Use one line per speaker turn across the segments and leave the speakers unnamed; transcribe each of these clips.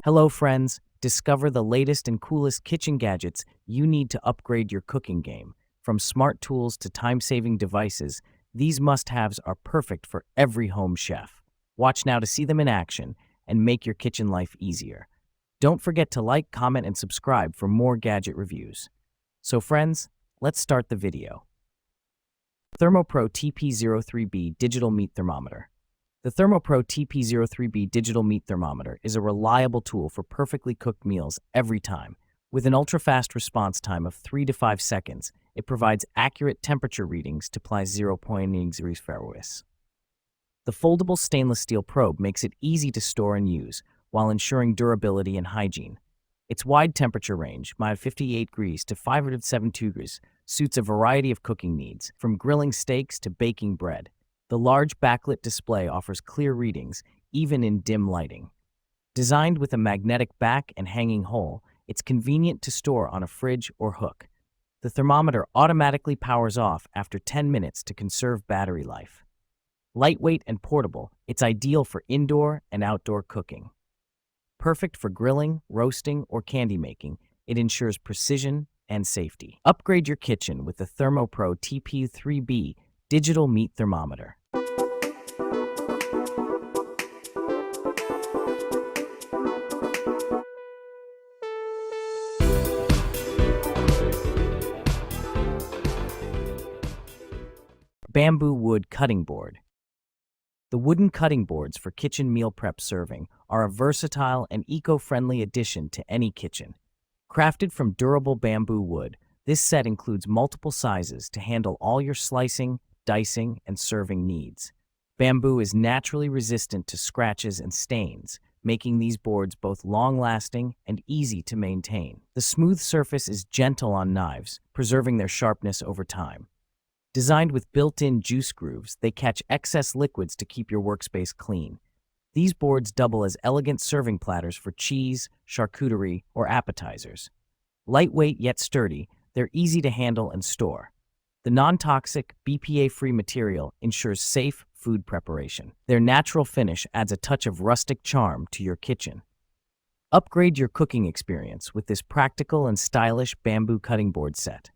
Hello, friends. Discover the latest and coolest kitchen gadgets you need to upgrade your cooking game. From smart tools to time-saving devices, these must-haves are perfect for every home chef. Watch now to see them in action and make your kitchen life easier. Don't forget to like, comment, and subscribe for more gadget reviews. So friends, let's start the video. ThermoPro TP03B Digital Meat Thermometer. The ThermoPro TP03B Digital Meat Thermometer is a reliable tool for perfectly cooked meals every time. With an ultra-fast response time of 3 to 5 seconds, it provides accurate temperature readings to +0.9 degrees Fahrenheit. The foldable stainless steel probe makes it easy to store and use, while ensuring durability and hygiene. Its wide temperature range, -58 degrees to 572 degrees, suits a variety of cooking needs, from grilling steaks to baking bread. The large backlit display offers clear readings, even in dim lighting. Designed with a magnetic back and hanging hole, it's convenient to store on a fridge or hook. The thermometer automatically powers off after 10 minutes to conserve battery life. Lightweight and portable, it's ideal for indoor and outdoor cooking. Perfect for grilling, roasting, or candy making, it ensures precision and safety. Upgrade your kitchen with the ThermoPro TP03B Digital Meat Thermometer. Bamboo Wood Cutting Board. The wooden cutting boards for kitchen meal prep serving are a versatile and eco-friendly addition to any kitchen. Crafted from durable bamboo wood, this set includes multiple sizes to handle all your slicing, dicing, and serving needs. Bamboo is naturally resistant to scratches and stains, making these boards both long-lasting and easy to maintain. The smooth surface is gentle on knives, preserving their sharpness over time. Designed with built-in juice grooves, they catch excess liquids to keep your workspace clean. These boards double as elegant serving platters for cheese, charcuterie, or appetizers. Lightweight yet sturdy, they're easy to handle and store. The non-toxic, BPA-free material ensures safe food preparation. Their natural finish adds a touch of rustic charm to your kitchen. Upgrade your cooking experience with this practical and stylish bamboo cutting board set.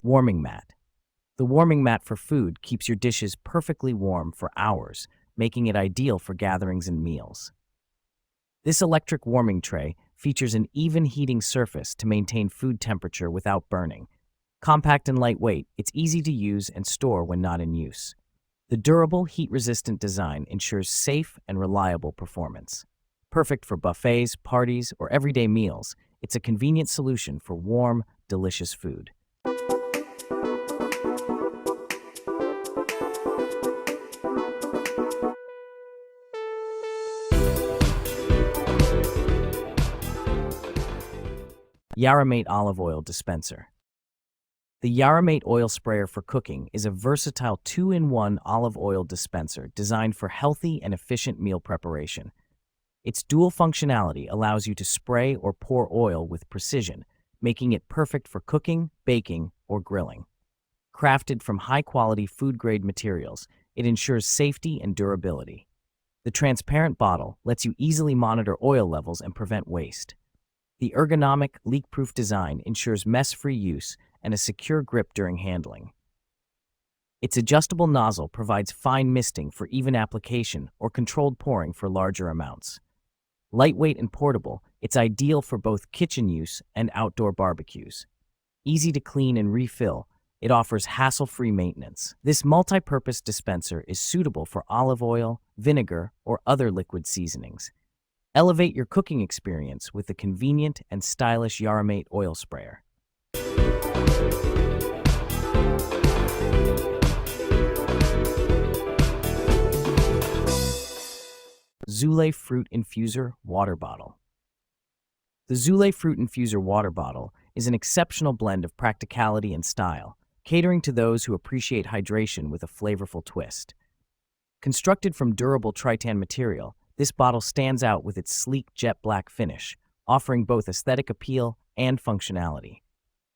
Warming mat. The warming mat for food keeps your dishes perfectly warm for hours, making it ideal for gatherings and meals. This electric warming tray features an even heating surface to maintain food temperature without burning. Compact and lightweight, it's easy to use and store when not in use. The durable, heat-resistant design ensures safe and reliable performance. Perfect for buffets, parties, or everyday meals, it's a convenient solution for warm, delicious food. Yaramate Olive Oil Dispenser. The Yaramate Oil Sprayer for cooking is a versatile 2-in-1 olive oil dispenser designed for healthy and efficient meal preparation. Its dual functionality allows you to spray or pour oil with precision, making it perfect for cooking, baking, or grilling. Crafted from high-quality food-grade materials, it ensures safety and durability. The transparent bottle lets you easily monitor oil levels and prevent waste. The ergonomic, leak-proof design ensures mess-free use and a secure grip during handling. Its adjustable nozzle provides fine misting for even application or controlled pouring for larger amounts. Lightweight and portable, it's ideal for both kitchen use and outdoor barbecues. Easy to clean and refill, it offers hassle-free maintenance. This multi-purpose dispenser is suitable for olive oil, vinegar, or other liquid seasonings. Elevate your cooking experience with the convenient and stylish Yaramate Oil Sprayer. Zule Fruit Infuser Water Bottle. The Zule Fruit Infuser Water Bottle is an exceptional blend of practicality and style, catering to those who appreciate hydration with a flavorful twist. Constructed from durable tritan material, this bottle stands out with its sleek jet black finish, offering both aesthetic appeal and functionality.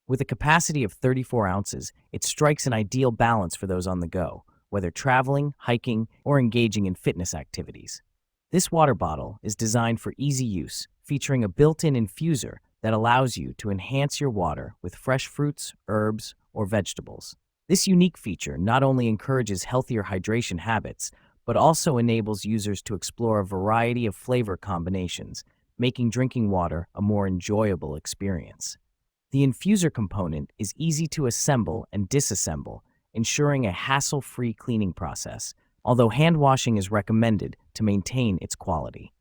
With a capacity of 34 ounces, it strikes an ideal balance for those on the go, whether traveling, hiking, or engaging in fitness activities. This water bottle is designed for easy use, featuring a built-in infuser that allows you to enhance your water with fresh fruits, herbs, or vegetables. This unique feature not only encourages healthier hydration habits, but also enables users to explore a variety of flavor combinations, making drinking water a more enjoyable experience. The infuser component is easy to assemble and disassemble, ensuring a hassle-free cleaning process, although hand washing is recommended to maintain its quality.